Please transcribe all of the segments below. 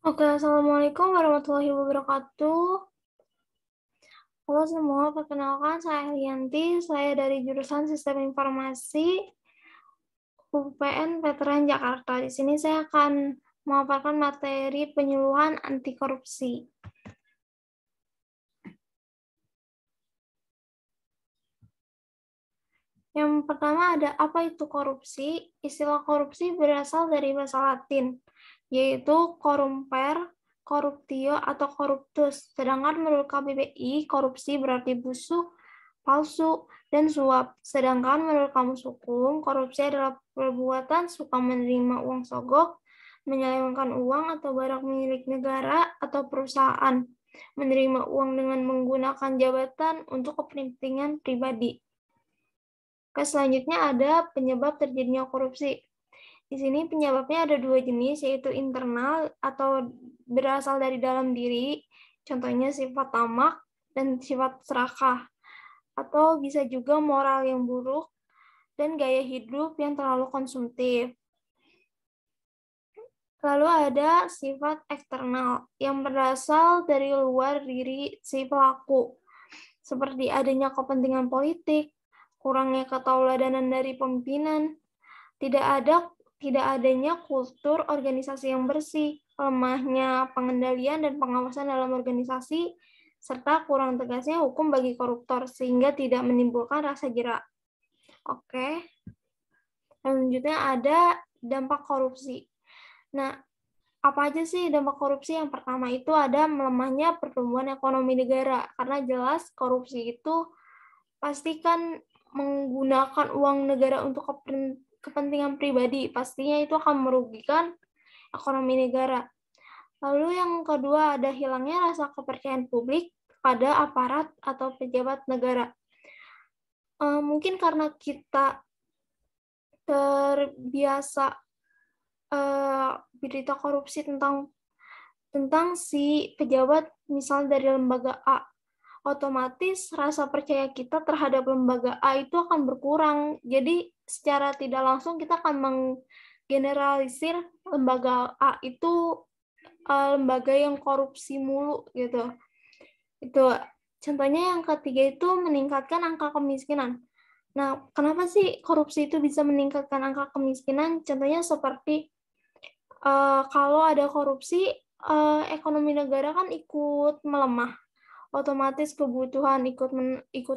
Oke, Assalamualaikum warahmatullahi wabarakatuh. Halo semua, perkenalkan saya Helianti, saya dari jurusan Sistem Informasi UPN Veteran Jakarta. Di sini saya akan memaparkan materi penyuluhan anti korupsi. Yang pertama ada apa itu korupsi? Istilah korupsi berasal dari bahasa Latin, yaitu corrumper, corruptio, atau corruptus. Sedangkan menurut KBBI, korupsi berarti busuk, palsu, dan suap. Sedangkan menurut Kamus Hukum, korupsi adalah perbuatan suka menerima uang sogok, menyelewengkan uang atau barang milik negara atau perusahaan, menerima uang dengan menggunakan jabatan untuk kepentingan pribadi. Selanjutnya ada penyebab terjadinya korupsi. Di sini penyebabnya ada dua jenis, yaitu internal atau berasal dari dalam diri, contohnya sifat tamak dan sifat serakah, atau bisa juga moral yang buruk dan gaya hidup yang terlalu konsumtif. Lalu ada sifat eksternal yang berasal dari luar diri si pelaku, seperti adanya kepentingan politik, kurangnya ketauladanan dari pimpinan, tidak adanya kultur organisasi yang bersih, lemahnya pengendalian dan pengawasan dalam organisasi, serta kurang tegasnya hukum bagi koruptor sehingga tidak menimbulkan rasa jera. Oke. Selanjutnya ada dampak korupsi. Nah, apa aja sih dampak korupsi? Yang pertama itu ada melemahnya pertumbuhan ekonomi negara, karena jelas korupsi itu pastikan menggunakan uang negara untuk kepentingan pribadi, pastinya itu akan merugikan ekonomi negara. Lalu yang kedua ada hilangnya rasa kepercayaan publik pada aparat atau pejabat negara. Mungkin karena kita terbiasa berita korupsi tentang si pejabat, misal dari lembaga A, otomatis rasa percaya kita terhadap lembaga A itu akan berkurang. Jadi secara tidak langsung kita akan menggeneralisir lembaga A itu lembaga yang korupsi mulu gitu. Itu contohnya. Yang ketiga itu meningkatkan angka kemiskinan. Nah, kenapa sih korupsi itu bisa meningkatkan angka kemiskinan? Contohnya seperti kalau ada korupsi, ekonomi negara kan ikut melemah, otomatis kebutuhan ikut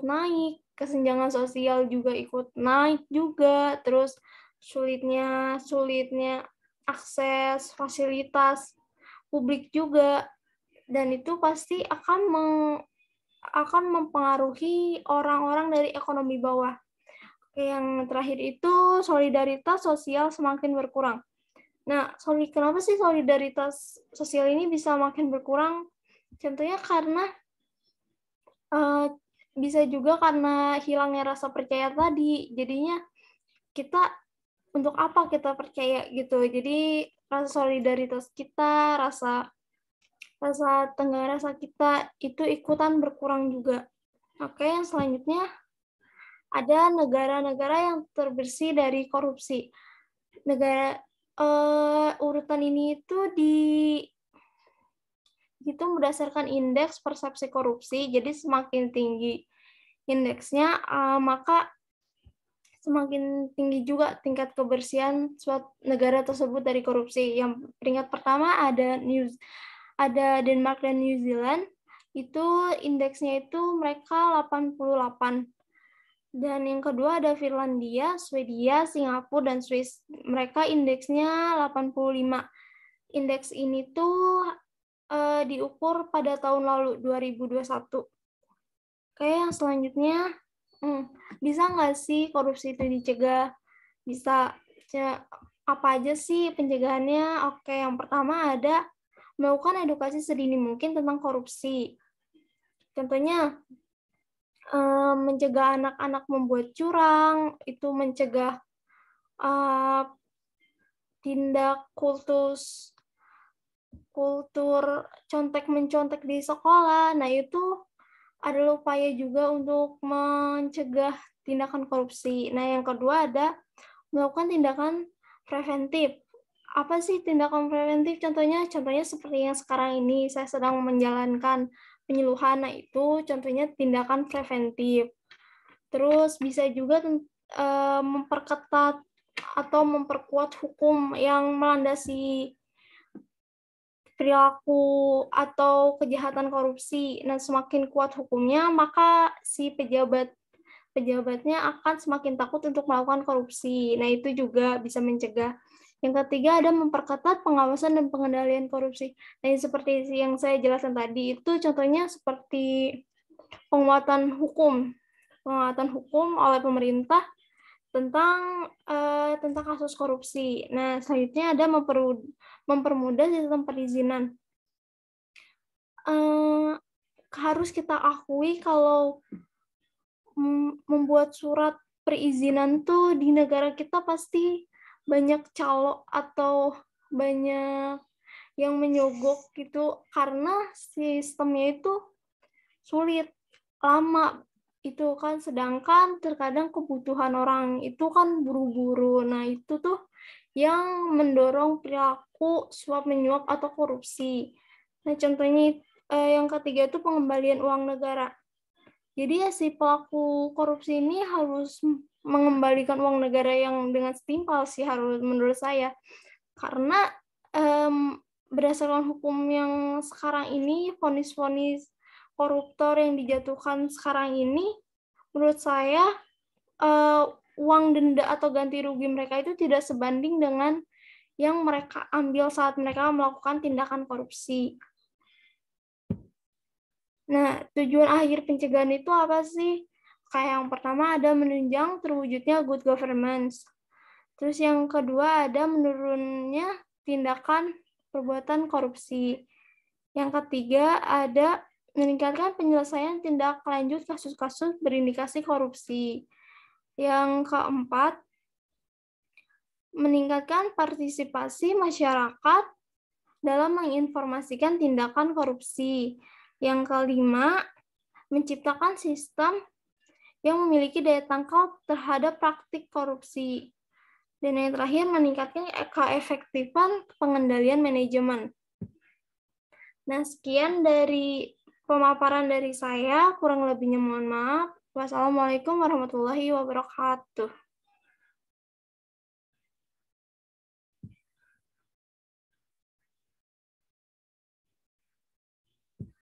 naik, kesenjangan sosial juga ikut naik juga, terus sulitnya akses fasilitas publik juga, dan itu pasti akan mempengaruhi orang-orang dari ekonomi bawah. Yang terakhir itu solidaritas sosial semakin berkurang. Nah, kenapa sih solidaritas sosial ini bisa makin berkurang? Contohnya karena bisa juga karena hilangnya rasa percaya tadi. Jadinya kita untuk apa kita percaya gitu. Jadi rasa solidaritas kita, rasa tenggang rasa kita itu ikutan berkurang juga. Oke, yang selanjutnya ada negara-negara yang terbersih dari korupsi. Negara urutan ini itu dihitung berdasarkan indeks persepsi korupsi. Jadi semakin tinggi indeksnya, maka semakin tinggi juga tingkat kebersihan suatu negara tersebut dari korupsi. Yang peringkat pertama ada Denmark dan New Zealand. Itu indeksnya itu mereka 88. Dan yang kedua ada Finlandia, Swedia, Singapura, dan Swiss. Mereka indeksnya 85. Indeks ini tuh diukur pada tahun lalu, 2021. Oke, yang selanjutnya, bisa nggak sih korupsi itu dicegah? Bisa. Apa aja sih pencegahannya? Oke, yang pertama ada melakukan edukasi sedini mungkin tentang korupsi. Contohnya, mencegah anak-anak membuat curang, itu mencegah tindak kultur contek-mencontek di sekolah. Nah, itu adalah upaya juga untuk mencegah tindakan korupsi. Nah, yang kedua ada melakukan tindakan preventif. apa sih tindakan preventif? Contohnya seperti yang sekarang ini saya sedang menjalankan penyuluhan. Nah, itu contohnya tindakan preventif. Terus bisa juga memperketat atau memperkuat hukum yang melandasi perilaku atau kejahatan korupsi. Nah, semakin kuat hukumnya, maka si pejabatnya akan semakin takut untuk melakukan korupsi. Nah, itu juga bisa mencegah. Yang ketiga ada memperketat pengawasan dan pengendalian korupsi. Nah, seperti yang saya jelaskan tadi, itu contohnya seperti penguatan hukum oleh pemerintah tentang kasus korupsi. Nah, selanjutnya ada mempermudah sistem perizinan. Harus kita akui kalau membuat surat perizinan tuh di negara kita pasti banyak calo atau banyak yang menyogok gitu karena sistemnya itu sulit, lama itu kan, sedangkan terkadang kebutuhan orang itu kan buru-buru. Nah, itu tuh yang mendorong perilaku suap menyuap atau korupsi. Nah, contohnya yang ketiga itu pengembalian uang negara. Jadi ya si pelaku korupsi ini harus mengembalikan uang negara yang dengan setimpal sih harus menurut saya. Karena berdasarkan hukum yang sekarang ini, vonis-vonis koruptor yang dijatuhkan sekarang ini, menurut saya uang denda atau ganti rugi mereka itu tidak sebanding dengan yang mereka ambil saat mereka melakukan tindakan korupsi. Nah, tujuan akhir pencegahan itu apa sih? Kayak yang pertama ada menunjang terwujudnya good governance. Terus yang kedua ada menurunnya tindakan perbuatan korupsi. Yang ketiga ada meningkatkan penyelesaian tindak lanjut kasus-kasus berindikasi korupsi. Yang keempat, meningkatkan partisipasi masyarakat dalam menginformasikan tindakan korupsi. Yang kelima, menciptakan sistem yang memiliki daya tangkal terhadap praktik korupsi. Dan yang terakhir, meningkatkan keefektifan pengendalian manajemen. Nah, sekian dari pemaparan dari saya, kurang lebihnya mohon maaf. Wassalamualaikum warahmatullahi wabarakatuh.